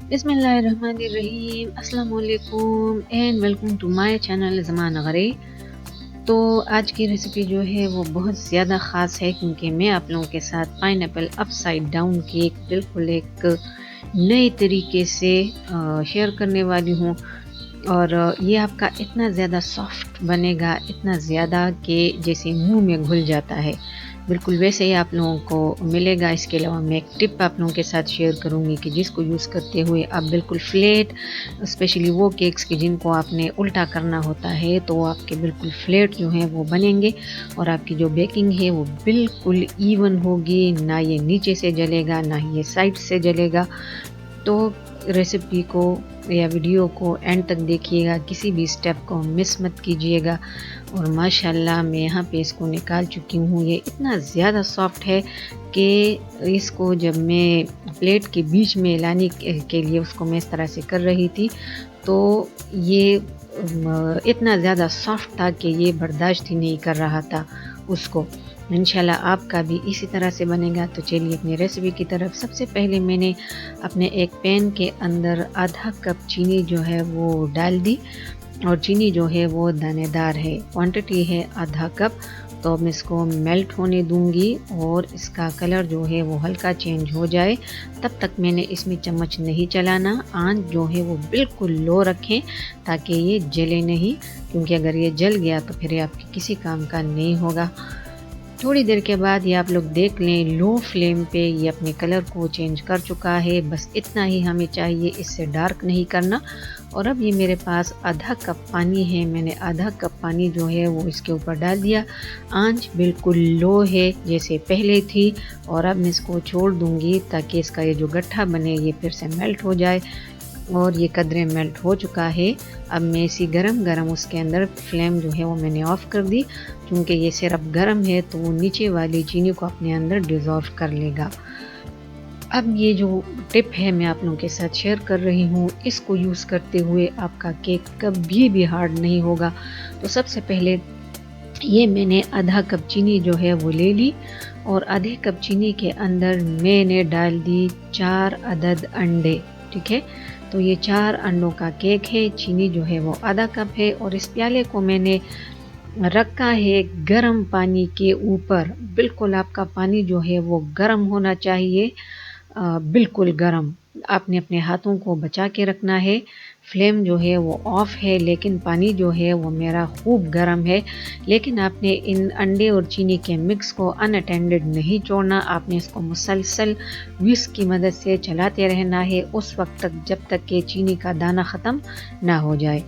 बिस्मिल्लाहिर्रहमानिर्रहीम, अस्सलाम वालेकुम and welcome to my channel Zaman गरे। तो आज की रेसिपी जो है वो बहुत ज़्यादा ख़ास है क्योंकि मैं आप लोगों के साथ पाइनएप्पल अपसाइड डाउन केक बिल्कुल एक नए तरीके से शेयर करने वाली हूँ। और ये आपका इतना ज़्यादा सॉफ्ट बनेगा, इतना ज़्यादा कि जैसे मुंह में घुल जाता है, बिल्कुल वैसे ही आप लोगों को मिलेगा। इसके अलावा मैं एक टिप आप लोगों के साथ शेयर करूंगी कि जिसको यूज़ करते हुए आप बिल्कुल फ्लैट, स्पेशली वो केक्स के जिनको आपने उल्टा करना होता है तो आपके बिल्कुल फ्लैट जो हैं वो बनेंगे और आपकी जो बेकिंग है वो बिल्कुल इवन होगी, ना ये नीचे से जलेगा ना ही ये साइड से जलेगा। तो रेसिपी को या वीडियो को एंड तक देखिएगा, किसी भी स्टेप को मिस मत कीजिएगा। और माशाल्लाह मैं यहाँ पे इसको निकाल चुकी हूँ। ये इतना ज़्यादा सॉफ्ट है कि इसको जब मैं प्लेट के बीच में लाने के लिए उसको मैं इस तरह से कर रही थी तो ये इतना ज़्यादा सॉफ्ट था कि ये बर्दाश्त ही नहीं कर रहा था उसको। इंशाल्लाह आपका भी इसी तरह से बनेगा। तो चलिए अपनी रेसिपी की तरफ। सबसे पहले मैंने अपने एक पैन के अंदर आधा कप चीनी जो है वो डाल दी और चीनी जो है वो दानेदार है, क्वांटिटी है आधा कप। तो मैं इसको मेल्ट होने दूंगी और इसका कलर जो है वो हल्का चेंज हो जाए तब तक मैंने इसमें चम्मच नहीं चलाना। आंच जो है वो बिल्कुल लो रखें ताकि ये जले नहीं, क्योंकि अगर ये जल गया तो फिर ये आपके किसी काम का नहीं होगा। थोड़ी देर के बाद ये आप लोग देख लें, लो फ्लेम पे ये अपने कलर को चेंज कर चुका है। बस इतना ही हमें चाहिए, इससे डार्क नहीं करना। और अब ये मेरे पास आधा कप पानी है, मैंने आधा कप पानी जो है वो इसके ऊपर डाल दिया। आंच बिल्कुल लो है जैसे पहले थी और अब मैं इसको छोड़ दूंगी ताकि इसका ये जो गट्ठा बने ये फिर से मेल्ट हो जाए। और ये कदरे मेल्ट हो चुका है। अब मैं इसी गरम गरम उसके अंदर फ्लेम जो है वो मैंने ऑफ़ कर दी, क्योंकि ये सिरप गरम है तो वो नीचे वाली चीनी को अपने अंदर डिज़ोल्व कर लेगा। अब ये जो टिप है मैं आप लोगों के साथ शेयर कर रही हूँ, इसको यूज़ करते हुए आपका केक कभी भी हार्ड नहीं होगा। तो सबसे पहले ये मैंने आधा कप चीनी जो है वो ले ली और आधे कप चीनी के अंदर मैंने डाल दी 4 अदद अंडे। ठीक है, तो ये 4 अंडों का केक है। चीनी जो है वो आधा कप है और इस प्याले को मैंने रखा है गरम पानी के ऊपर। बिल्कुल आपका पानी जो है वो गरम होना चाहिए, बिल्कुल गरम। आपने अपने हाथों को बचा के रखना है। फ्लेम जो है वो ऑफ है लेकिन पानी जो है वो मेरा खूब गर्म है। लेकिन आपने इन अंडे और चीनी के मिक्स को अनअटेंडेड नहीं छोड़ना, आपने इसको मुसलसल विस्क की मदद से चलाते रहना है उस वक्त तक जब तक कि चीनी का दाना ख़त्म ना हो जाए।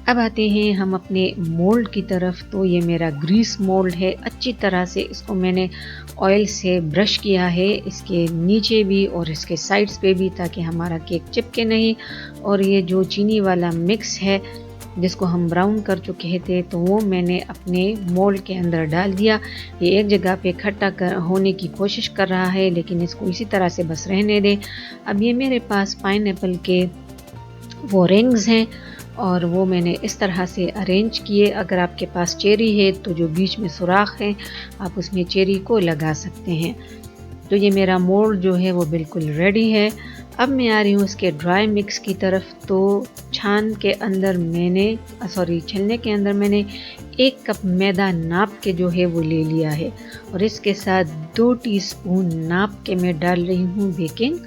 अब आते हैं हम अपने मोल्ड की तरफ। तो ये मेरा ग्रीस मोल्ड है, अच्छी तरह से इसको मैंने ऑयल से ब्रश किया है, इसके नीचे भी और इसके साइड्स पे भी, ताकि हमारा केक चिपके नहीं। और ये जो चीनी वाला मिक्स है जिसको हम ब्राउन कर चुके थे तो वो मैंने अपने मोल्ड के अंदर डाल दिया। ये एक जगह पे इकट्ठा होने की कोशिश कर रहा है लेकिन इसको इसी तरह से बस रहने दें। अब ये मेरे पास पाइनएप्पल के वो रिंग्स हैं और वो मैंने इस तरह से अरेंज किए। अगर आपके पास चेरी है तो जो बीच में सुराख है आप उसमें चेरी को लगा सकते हैं। तो ये मेरा मोल्ड जो है वो बिल्कुल रेडी है। अब मैं आ रही हूँ इसके ड्राई मिक्स की तरफ। तो छलने के अंदर मैंने 1 कप मैदा नाप के जो है वो ले लिया है और इसके साथ 2 टीस्पून नाप के मैं डाल रही हूँ बेकिंग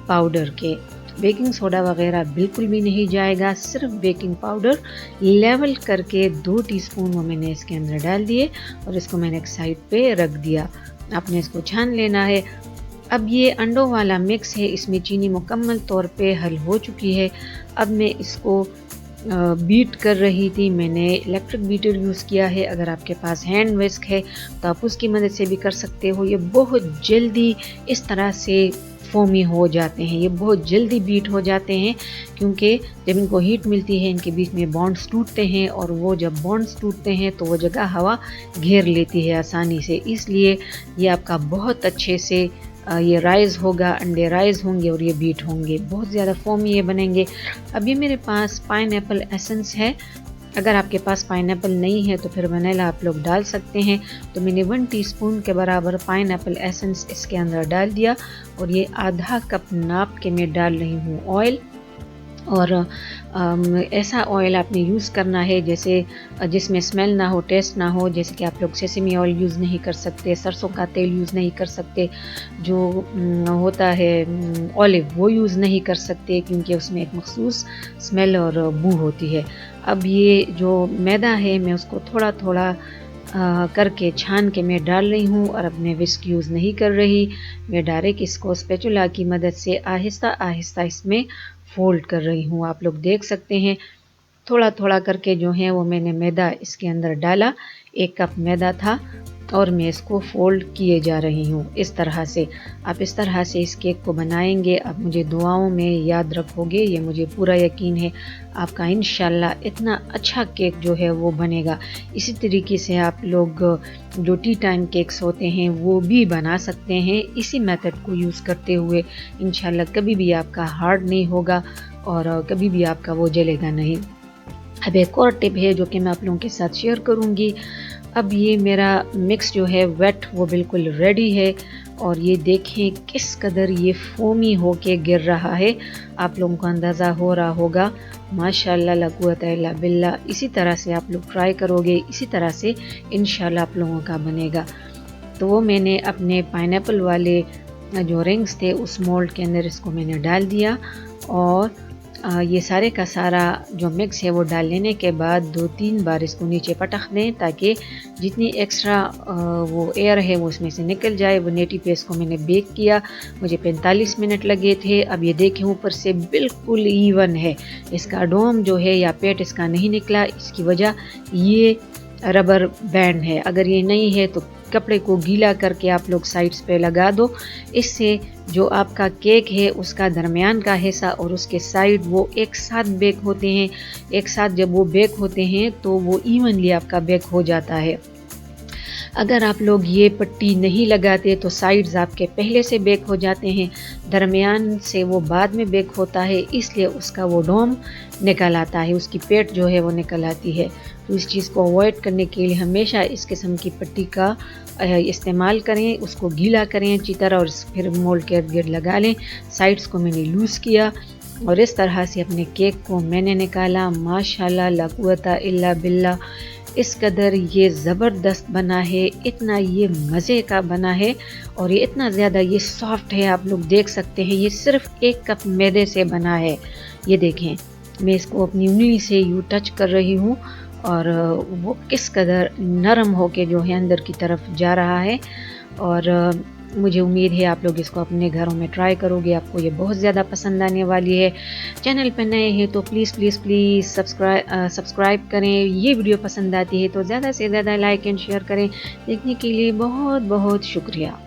पाउडर के। बेकिंग सोडा वगैरह बिल्कुल भी नहीं जाएगा, सिर्फ बेकिंग पाउडर लेवल करके 2 टीस्पून वो मैंने इसके अंदर डाल दिए और इसको मैंने एक साइड पे रख दिया। आपने इसको छान लेना है। अब ये अंडों वाला मिक्स है, इसमें चीनी मुकम्मल तौर पे हल हो चुकी है। अब मैं इसको बीट कर रही थी। मैंने इलेक्ट्रिक बीटर यूज़ किया है, अगर आपके पास हैंड विस्क है तो आप उसकी मदद से भी कर सकते हो। ये बहुत जल्दी इस तरह से फोमी हो जाते हैं, ये बहुत जल्दी बीट हो जाते हैं क्योंकि जब इनको हीट मिलती है इनके बीच में बॉन्ड्स टूटते हैं और वो जब बॉन्ड्स टूटते हैं तो वो जगह हवा घेर लेती है आसानी से। इसलिए ये आपका बहुत अच्छे से ये राइज़ होगा, अंडे राइज़ होंगे और ये बीट होंगे, बहुत ज़्यादा फोमी ये बनेंगे। अब ये मेरे पास पाइनएप्पल एसेंस है अगर आपके पास पाइनएप्पल नहीं है तो फिर वनीला आप लोग डाल सकते हैं। तो मैंने 1 टीस्पून के बराबर पाइनएप्पल एसेंस इसके अंदर डाल दिया और ये आधा कप नाप के मैं डाल रही हूँ ऑयल। और ऐसा ऑयल आपने यूज़ करना है जैसे जिसमें स्मेल ना हो, टेस्ट ना हो। जैसे कि आप लोग सेसमी ऑयल यूज़ नहीं कर सकते, सरसों का तेल यूज़ नहीं कर सकते, जो होता है ऑलिव वो यूज़ नहीं कर सकते क्योंकि उसमें एक मखसूस स्मेल और बू होती है। अब ये जो मैदा है मैं उसको थोड़ा थोड़ा करके छान के मैं डाल रही हूँ और अपने विस्क यूज़ नहीं कर रही। मैं डायरेक्ट इसको स्पैचुला की मदद से आहिस्ता आहिस्ता इसमें फोल्ड कर रही हूँ। आप लोग देख सकते हैं थोड़ा थोड़ा करके जो है वो मैंने मैदा इसके अंदर डाला। 1 कप मैदा था और मैं इसको फोल्ड किए जा रही हूँ इस तरह से। आप इस तरह से इस केक को बनाएंगे, आप मुझे दुआओं में याद रखोगे, ये मुझे पूरा यकीन है। आपका इंशाल्लाह इतना अच्छा केक जो है वो बनेगा। इसी तरीके से आप लोग जो टी टाइम केक्स होते हैं वो भी बना सकते हैं इसी मेथड को यूज़ करते हुए। इंशाल्लाह कभी भी आपका हार्ड नहीं होगा और कभी भी आपका वो जलेगा नहीं। अब एक और टिप है जो कि मैं आप लोगों के साथ शेयर करूंगी। अब ये मेरा मिक्स जो है वेट वो बिल्कुल रेडी है और ये देखें किस कदर ये फोमी होके गिर रहा है। आप लोगों को अंदाज़ा हो रहा होगा। माशाल्लाह ला कुव्वता इल्ला बिल्लाह। इसी तरह से आप लोग ट्राई करोगे, इसी तरह से इंशाल्लाह आप लोगों का बनेगा। तो वो मैंने अपने पाइनएप्पल वाले जो रिंग्स थे उस मोल्ड के अंदर इसको मैंने डाल दिया और ये सारे का सारा जो मिक्स है वो डाल लेने के बाद 2-3 बार इसको नीचे पटक दें ताकि जितनी एक्स्ट्रा वो एयर है वो उसमें से निकल जाए। वो नेटी पे इसको मैंने बेक किया, मुझे 45 मिनट लगे थे। अब ये देखें ऊपर से बिल्कुल इवन है, इसका डोम जो है या पेट इसका नहीं निकला। इसकी वजह ये रबर बैंड है। अगर ये नहीं है तो कपड़े को गीला करके आप लोग साइड्स पे लगा दो। इससे जो आपका केक है उसका दरमियान का हिस्सा और उसके साइड वो एक साथ बेक होते हैं। एक साथ जब वो बेक होते हैं तो वो इवनली आपका बेक हो जाता है। अगर आप लोग ये पट्टी नहीं लगाते तो साइड्स आपके पहले से बेक हो जाते हैं, दरमियान से वो बाद में बेक होता है, इसलिए उसका वो डोम निकल आता है, उसकी पेट जो है वो निकल आती है। तो इस चीज़ को अवॉइड करने के लिए हमेशा इस किस्म की पट्टी का इस्तेमाल करें, उसको गीला करें अच्छी तरह और फिर मोल्ड के इर्द गिर्द लगा लें। साइड्स को मैंने लूज़ किया और इस तरह से अपने केक को मैंने निकाला। माशाल्लाह ला कुव्वता इल्ला बिल्लाह। इस कदर ये ज़बरदस्त बना है, इतना ये मज़े का बना है और ये इतना ज़्यादा ये सॉफ्ट है। आप लोग देख सकते हैं ये सिर्फ 1 कप मैदे से बना है। ये देखें मैं इसको अपनी उंगली से यूँ टच कर रही हूँ और वो किस कदर नरम होके जो है अंदर की तरफ जा रहा है। और मुझे उम्मीद है आप लोग इसको अपने घरों में ट्राई करोगे, आपको ये बहुत ज़्यादा पसंद आने वाली है। चैनल पर नए हैं तो प्लीज़ प्लीज़ प्लीज़ सब्सक्राइब करें। ये वीडियो पसंद आती है तो ज़्यादा से ज़्यादा लाइक एंड शेयर करें। देखने के लिए बहुत बहुत शुक्रिया।